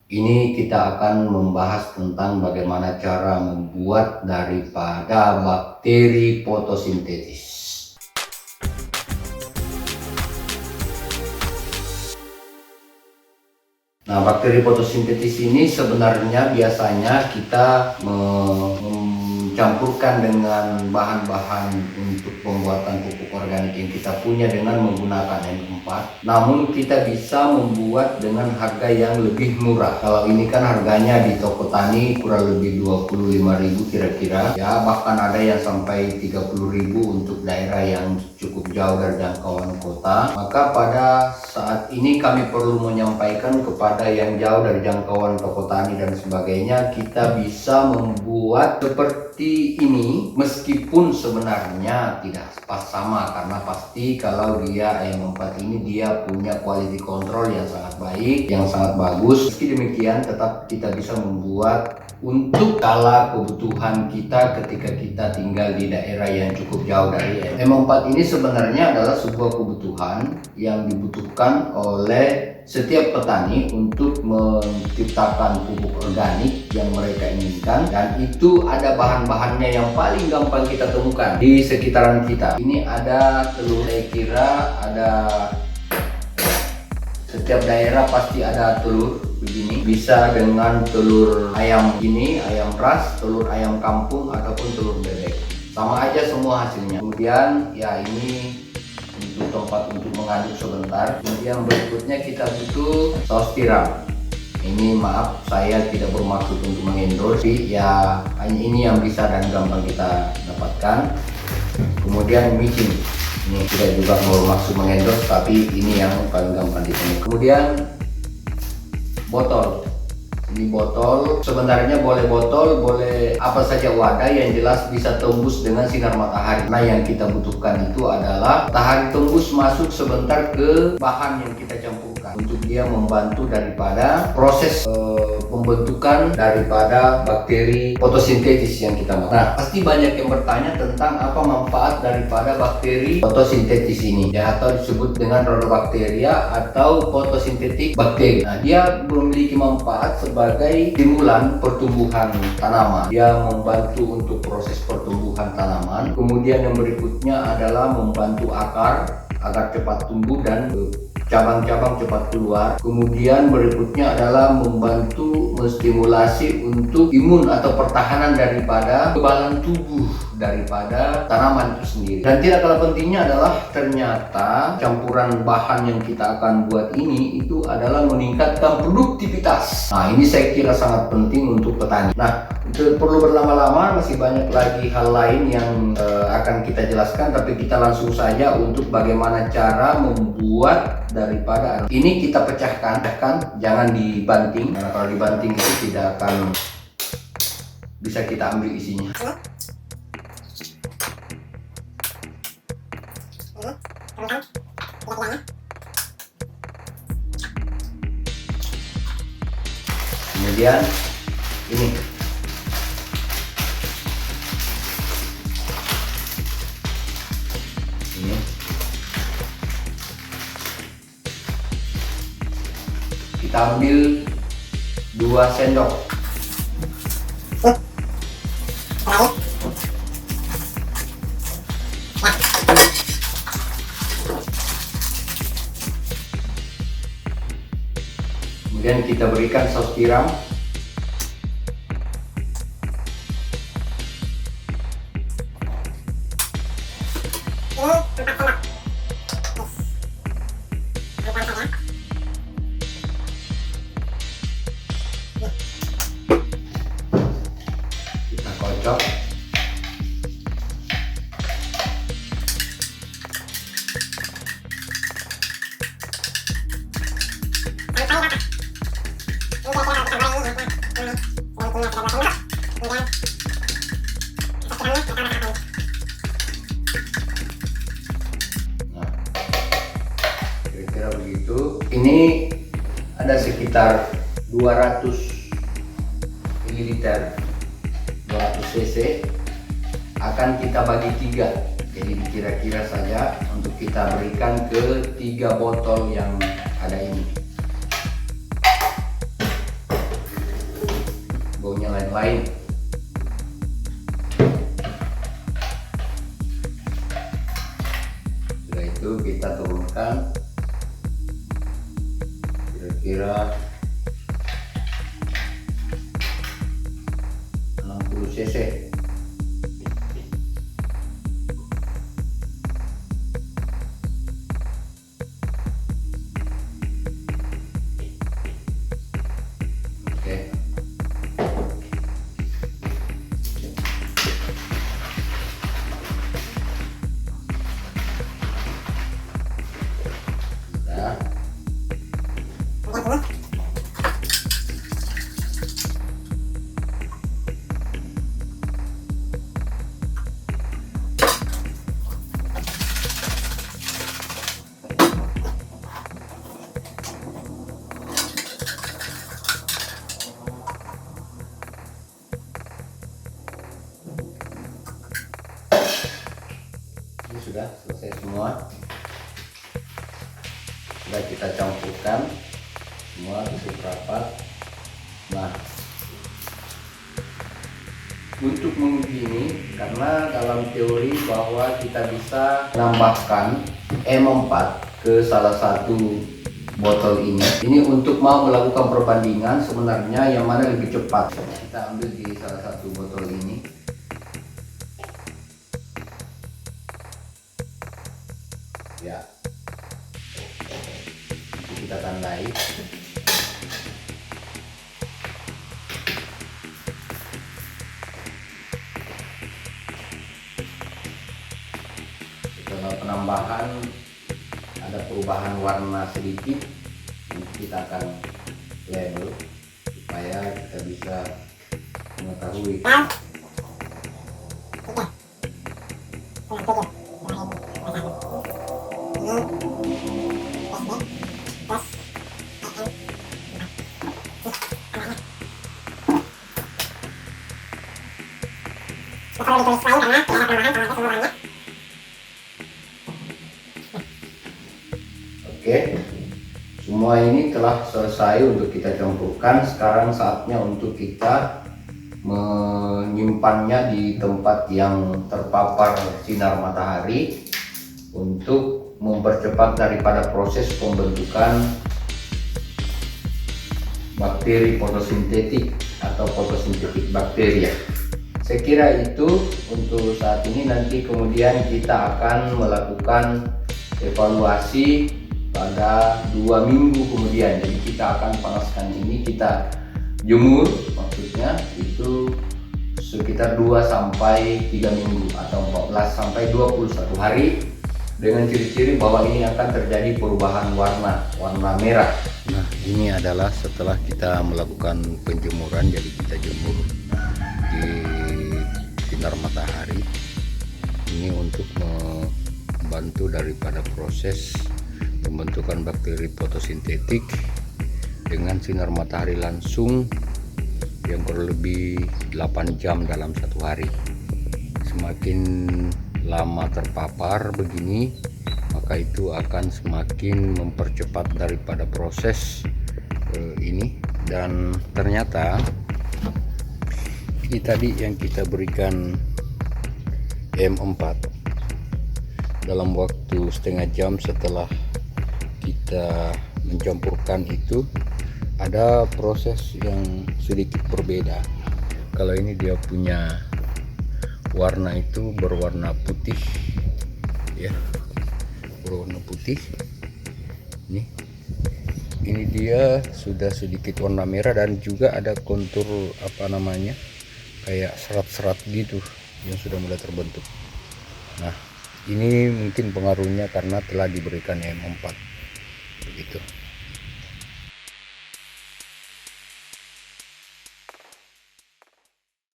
Ini kita akan membahas tentang bagaimana cara membuat daripada bakteri fotosintesis. Nah, bakteri fotosintesis ini sebenarnya biasanya kita mencampurkan dengan bahan-bahan untuk pembuatan pupuk organik yang kita punya dengan menggunakan N4. Namun kita bisa membuat dengan harga yang lebih murah. Kalau ini kan harganya di toko tani kurang lebih 25.000 kira-kira. Ya, bahkan ada yang sampai 30.000 untuk daerah yang cukup jauh dari jangkauan kota. Maka pada saat ini kami perlu menyampaikan kepada yang jauh dari jangkauan toko tani dan sebagainya, kita bisa membuat seperti ini meskipun sebenarnya tidak pas sama, karena pasti kalau dia ayam 4 ini dia punya quality control yang sangat baik, yang sangat bagus. Meski demikian tetap kita bisa membuat untuk skala kebutuhan kita ketika kita tinggal di daerah yang cukup jauh dari M4 ini. Sebenarnya adalah sebuah kebutuhan yang dibutuhkan oleh setiap petani untuk menciptakan pupuk organik yang mereka inginkan, dan itu ada bahan-bahannya yang paling gampang kita temukan di sekitaran kita. Ini ada telur, saya kira ada, setiap daerah pasti ada telur begini, bisa dengan telur ayam ini, ayam ras, telur ayam kampung ataupun telur bebek, sama aja semua hasilnya. Kemudian ya ini untuk tempat untuk mengaduk sebentar. Kemudian berikutnya kita butuh saus tiram. Ini maaf, saya tidak bermaksud untuk mengendorse, ya hanya ini yang bisa dan gampang kita dapatkan. Kemudian micin, ini tidak juga bermaksud mengendorse, tapi ini yang paling gampang ditemukan. Kemudian botol. Ini botol, sebenarnya boleh botol, boleh apa saja wadah, yang jelas bisa tembus dengan sinar matahari. Nah, yang kita butuhkan itu adalah matahari tembus masuk sebentar ke bahan yang kita campurkan untuk dia membantu daripada proses pembentukan daripada bakteri fotosintesis yang kita mau. Nah, pasti banyak yang bertanya tentang apa manfaat daripada bakteri fotosintesis ini, ya, atau disebut dengan rhodobacteria atau fotosintetik bakteri. Nah, dia memiliki manfaat sebagai stimulan pertumbuhan tanaman. Dia membantu untuk proses pertumbuhan tanaman. Kemudian yang berikutnya adalah membantu akar agar cepat tumbuh dan cabang-cabang cepat keluar. Kemudian berikutnya adalah membantu menstimulasi untuk imun atau pertahanan daripada kekebalan tubuh daripada tanaman itu sendiri. Dan tidak kalah pentingnya adalah ternyata campuran bahan yang kita akan buat ini itu adalah meningkatkan produktivitas. Nah, ini saya kira sangat penting untuk petani. Nah, itu perlu berlama-lama, masih banyak lagi hal lain yang akan kita jelaskan, tapi kita langsung saja untuk bagaimana cara membuat daripada ini. Kita pecahkan, jangan dibanting, karena kalau dibanting itu tidak akan bisa kita ambil isinya. Kemudian ini kita ambil 2 sendok. Kemudian kita berikan saus tiram. Kita kocok. Kira-kira begitu. Ini ada sekitar 200 ml, 200 cc, akan kita bagi 3. Jadi kira-kira saja untuk kita berikan ke 3 botol yang ada ini. yang lain. Setelah itu kita turunkan kira-kira 60 cc. Oke. Nah, ini sudah selesai semua. Sudah kita campurkan semua cukup rapat. Nah, untuk menguji ini, karena dalam teori bahwa kita bisa menambahkan M4 ke salah satu botol ini. Ini untuk mau melakukan perbandingan sebenarnya yang mana lebih cepat. Kita ambil di salah satu botol ini. Ya, kita tandai. Setelah penambahan ada perubahan warna sedikit, kita akan label supaya kita bisa mengetahui. Oke, semua ini telah selesai untuk kita campurkan. Sekarang saatnya untuk kita menyimpannya di tempat yang terpapar sinar matahari untuk mempercepat daripada proses pembentukan bakteri fotosintetik atau fotosintetik bakteria. Saya kira itu untuk saat ini. Nanti kemudian kita akan melakukan evaluasi pada 2 minggu kemudian. Jadi kita akan panaskan ini, kita jemur, maksudnya itu sekitar 2 sampai 3 minggu atau 14 sampai 21 hari, dengan ciri-ciri bahwa ini akan terjadi perubahan warna merah. Nah, ini adalah setelah kita melakukan penjemuran. Jadi kita jemur di sinar matahari ini untuk membantu daripada proses pembentukan bakteri fotosintetik dengan sinar matahari langsung yang kurang lebih 8 jam dalam 1 hari. Semakin lama terpapar begini, maka itu akan semakin mempercepat daripada proses ini. Dan ternyata ini tadi yang kita berikan M4 dalam waktu setengah jam setelah kita mencampurkan itu, ada proses yang sedikit berbeda. Kalau ini dia punya warna itu berwarna putih, ya, berwarna putih. Ini dia sudah sedikit warna merah dan juga ada kontur apa namanya, kayak serat-serat gitu yang sudah mulai terbentuk. Nah, ini mungkin pengaruhnya karena telah diberikan M4 begitu.